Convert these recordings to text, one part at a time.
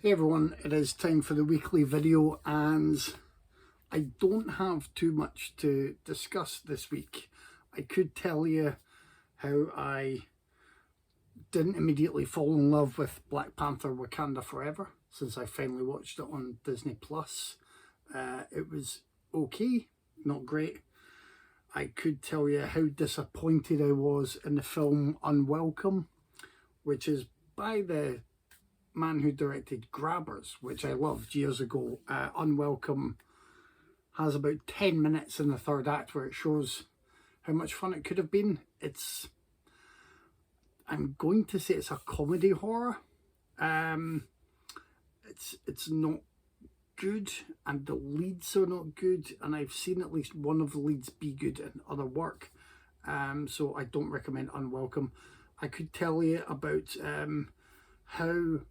Hey everyone, it is time for the weekly video and I don't have too much to discuss this week. I could tell you how I didn't immediately fall in love with Black Panther Wakanda Forever since I finally watched it on Disney+. It was okay, not great. I could tell you how disappointed I was in the film Unwelcome, which is by the man who directed Grabbers, which I loved years ago. Unwelcome has about 10 minutes in the third act where it shows how much fun it could have been. I'm going to say it's a comedy horror. It's not good, and the leads are not good, and I've seen at least one of the leads be good in other work. So I don't recommend Unwelcome. I could tell you about how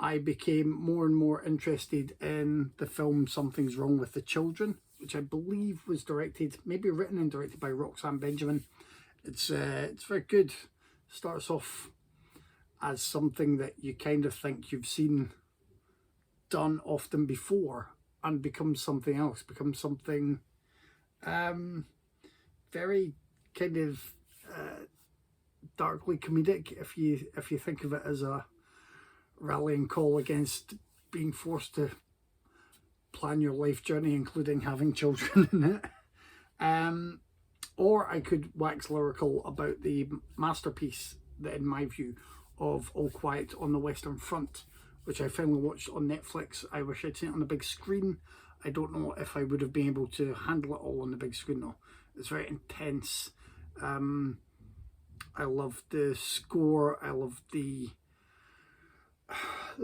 I became more and more interested in the film Something's Wrong with the Children, which I believe was directed, maybe written and directed by Roxanne Benjamin. It's very good. Starts off as something that you kind of think you've seen done often before and becomes something else, becomes something very kind of darkly comedic if you think of it as a rallying call against being forced to plan your life journey, including having children in it. Or I could wax lyrical about the masterpiece that, in my view, of All Quiet on the Western Front, which I finally watched on Netflix. I wish I'd seen it on the big screen. I don't know if I would have been able to handle it all on the big screen though. It's very intense. I love the score. I love the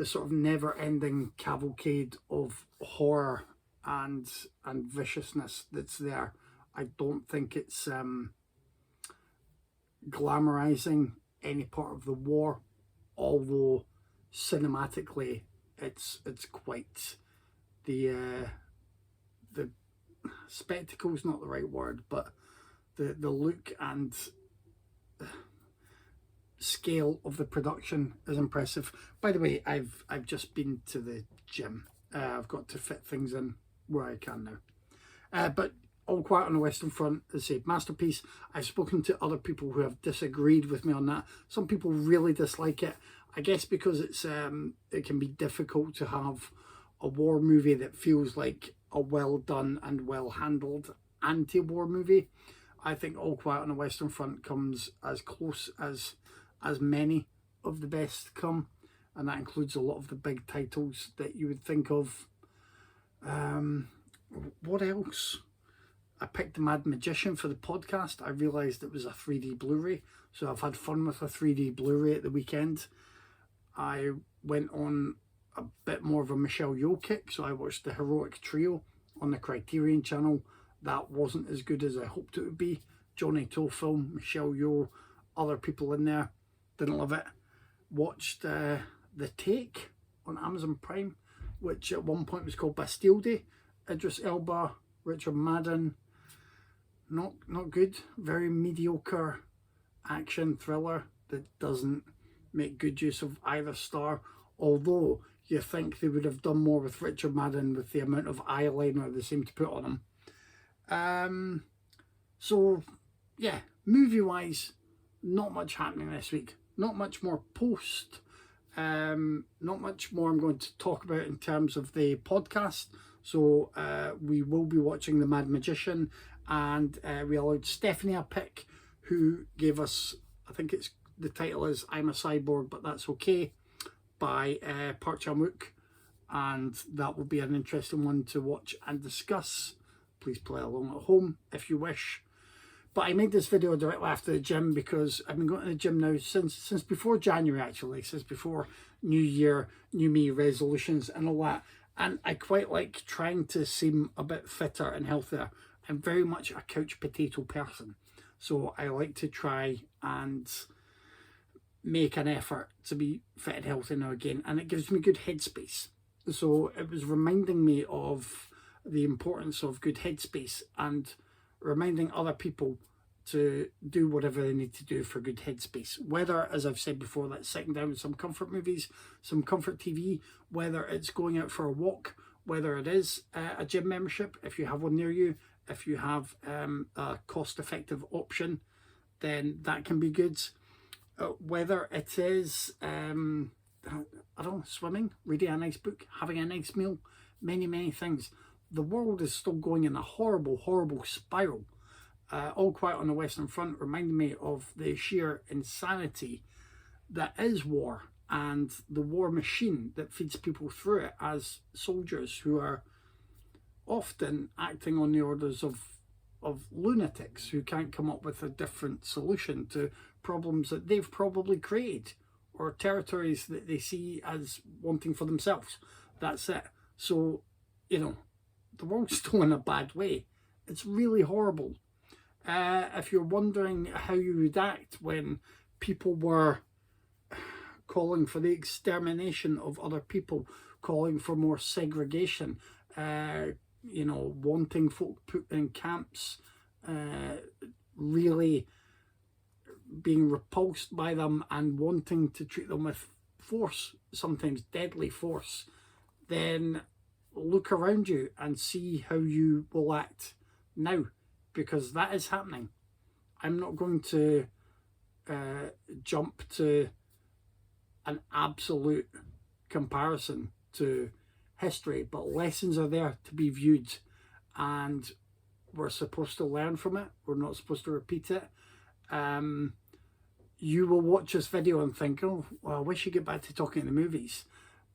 sort of never-ending cavalcade of horror and viciousness that's there. I don't think it's glamorizing any part of the war, although cinematically it's quite the spectacle's not the right word, but the look and scale of the production is impressive. By the way, I've just been to the gym. I've got to fit things in where I can now. But All Quiet on the Western Front is a masterpiece. I've spoken to other people who have disagreed with me on that. Some people really dislike it. I guess because it's it can be difficult to have a war movie that feels like a well done and well handled anti-war movie. I think All Quiet on the Western Front comes as close as many of the best come, and that includes a lot of the big titles that you would think of. What else? I picked The Mad Magician for the podcast. I realised it was a 3D Blu-ray, so I've had fun with a 3D Blu-ray at the weekend. I went on a bit more of a Michelle Yeoh kick, so I watched The Heroic Trio on the Criterion channel. That wasn't as good as I hoped it would be. Johnny To film, Michelle Yeoh, other people in there. Didn't love it. Watched The Take on Amazon Prime, which at one point was called Bastille Day. Idris Elba, Richard Madden. Not good. Very mediocre action thriller that doesn't make good use of either star. Although you think they would have done more with Richard Madden with the amount of eyeliner they seem to put on him. So yeah, movie-wise, not much happening this week. Not much more post. Not much more I'm going to talk about in terms of the podcast. So we will be watching The Mad Magician, and we allowed Stephanie a pick, who gave us, I think the title is I'm a Cyborg But That's Okay, by Park Chan-wook, and that will be an interesting one to watch and discuss. Please play along at home if you wish. But I made this video directly after the gym because I've been going to the gym now since before January, actually, since before New Year, New Me resolutions and all that. And I quite like trying to seem a bit fitter and healthier. I'm very much a couch potato person. So I like to try and make an effort to be fit and healthy now again. And it gives me good headspace. So it was reminding me of the importance of good headspace and reminding other people to do whatever they need to do for good headspace. Whether, as I've said before, that's sitting down with some comfort movies, some comfort TV, whether it's going out for a walk, whether it is a gym membership, if you have one near you, if you have a cost-effective option, then that can be good. Whether it is, I don't know, swimming, reading a nice book, having a nice meal, many things. The world is still going in a horrible, horrible spiral. All Quiet on the Western Front reminded me of the sheer insanity that is war, and the war machine that feeds people through it as soldiers who are often acting on the orders of lunatics who can't come up with a different solution to problems that they've probably created or territories that they see as wanting for themselves. That's it. So, you know, the world's still in a bad way. It's really horrible. If you're wondering how you would act when people were calling for the extermination of other people, calling for more segregation, you know, wanting folk put in camps, really being repulsed by them and wanting to treat them with force, sometimes deadly force, then look around you and see how you will act now, because that is happening. I'm not going to jump to an absolute comparison to history, but lessons are there to be viewed, and we're supposed to learn from it. We're not supposed to repeat it. You will watch this video and think, oh, well, I wish you get back to talking to the movies.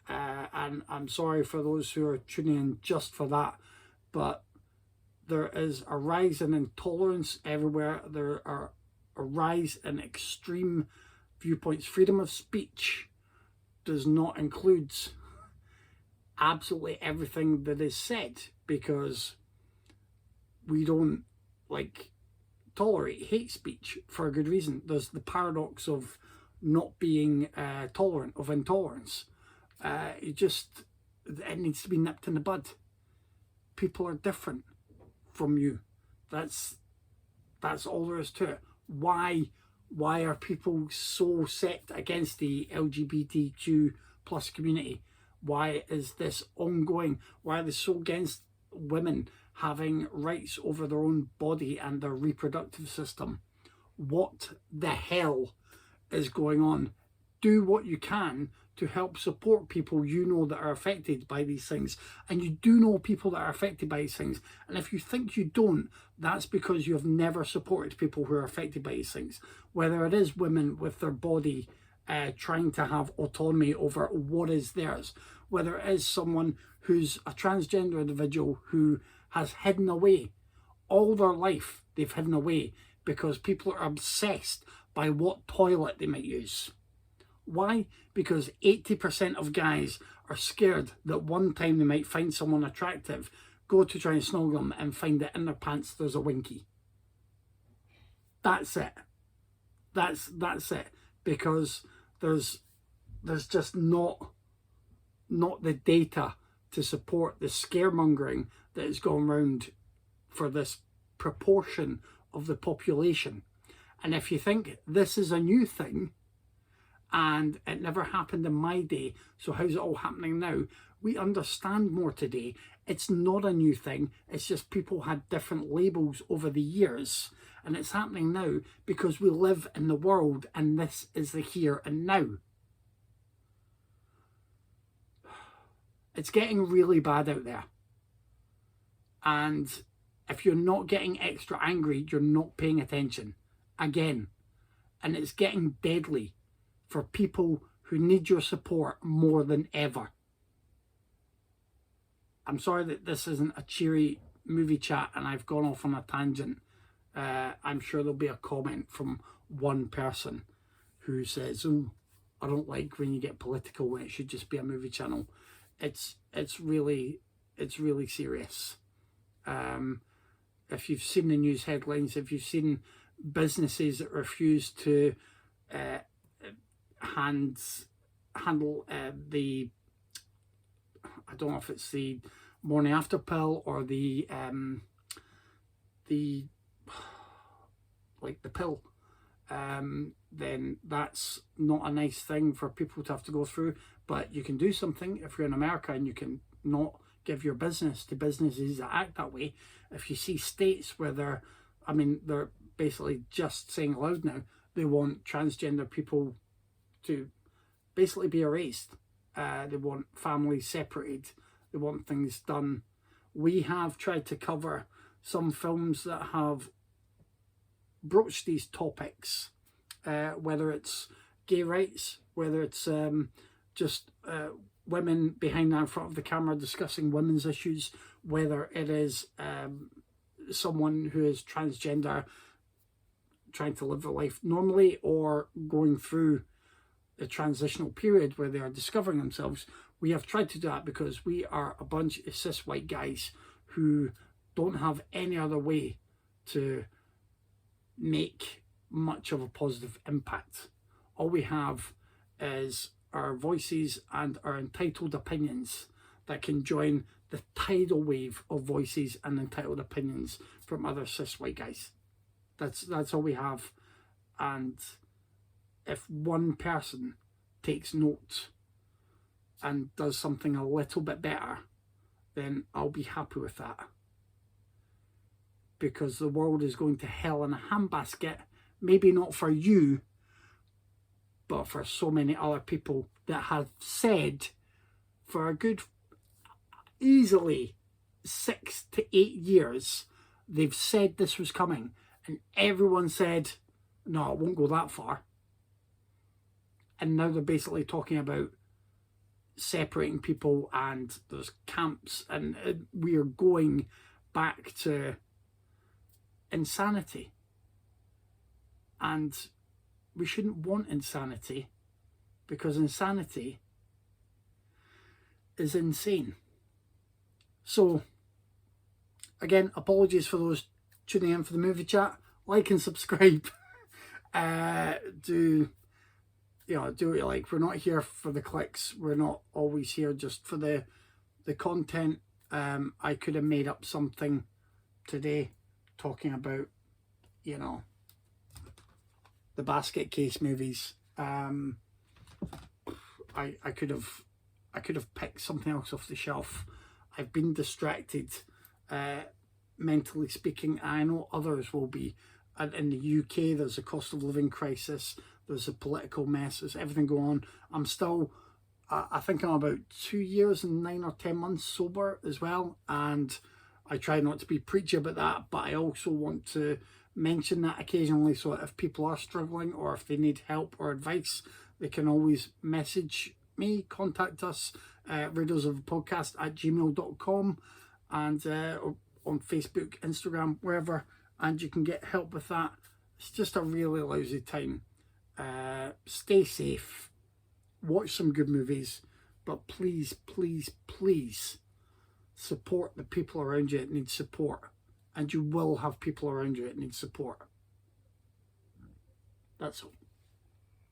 And I'm sorry for those who are tuning in just for that, but there is a rise in intolerance everywhere. There are a rise in extreme viewpoints. Freedom of speech does not include absolutely everything that is said, because we don't tolerate hate speech for a good reason. There's the paradox of not being tolerant of intolerance. It needs to be nipped in the bud. People are different from you. That's all there is to it. Why are people so set against the LGBTQ plus community? Why is this ongoing? Why are they so against women having rights over their own body and their reproductive system? What the hell is going on? Do what you can to help support people you know that are affected by these things. And you do know people that are affected by these things. And if you think you don't, that's because you have never supported people who are affected by these things. Whether it is women with their body trying to have autonomy over what is theirs, whether it is someone who's a transgender individual who has hidden away all their life. They've hidden away because people are obsessed by what toilet they might use. Why? Because 80% of guys are scared that one time they might find someone attractive, go to try and snuggle them, and find that in their pants there's a winky. That's it. That's it. Because there's just not the data to support the scaremongering that is going around for this proportion of the population. And if you think this is a new thing, and it never happened in my day, so how's it all happening now? We understand more today. It's not a new thing. It's just people had different labels over the years, and it's happening now because we live in the world, and this is the here and now. It's getting really bad out there, and if you're not getting extra angry, you're not paying attention again, and it's getting deadly for people who need your support more than ever. I'm sorry that this isn't a cheery movie chat and I've gone off on a tangent. I'm sure there'll be a comment from one person who says, oh, I don't like when you get political when it should just be a movie channel. It's really serious. If you've seen the news headlines, if you've seen businesses that refuse to handle the, I don't know if it's the morning after pill or the like the pill, then that's not a nice thing for people to have to go through. But you can do something if you're in America, and you can not give your business to businesses that act that way. If you see states where they're basically just saying loud now, they want transgender people to basically be erased. They want families separated. They want things done. We have tried to cover some films that have broached these topics, whether it's gay rights, whether it's just women behind and in front of the camera discussing women's issues, whether it is someone who is transgender trying to live their life normally, or going through a transitional period where they are discovering themselves. We have tried to do that because we are a bunch of cis white guys who don't have any other way to make much of a positive impact. All we have is our voices and our entitled opinions that can join the tidal wave of voices and entitled opinions from other cis white guys. That's all we have. And if one person takes note and does something a little bit better, then I'll be happy with that. Because the world is going to hell in a handbasket, maybe not for you, but for so many other people that have said for a good, easily 6 to 8 years, they've said this was coming, and everyone said, no, it won't go that far. And now they're basically talking about separating people, and there's camps, and we are going back to insanity. And we shouldn't want insanity, because insanity is insane. So again, apologies for those tuning in for the movie chat. Like and subscribe. Do what you like. We're not here for the clicks. We're not always here just for the content. I could have made up something today talking about, the basket case movies. I could have picked something else off the shelf. I've been distracted, mentally speaking. I know others will be. In the UK, there's a cost of living crisis. There's a political mess. There's everything going on. I'm still, I think I'm about 2 years and 9 or 10 months sober as well. And I try not to be preachy about that, but I also want to mention that occasionally, so if people are struggling or if they need help or advice, they can always message me, contact us, radiosofapodcast@gmail.com, and on Facebook, Instagram, wherever, and you can get help with that. It's just a really lousy time. Stay safe, watch some good movies, but please, please, please support the people around you that need support. And you will have people around you that need support. That's all.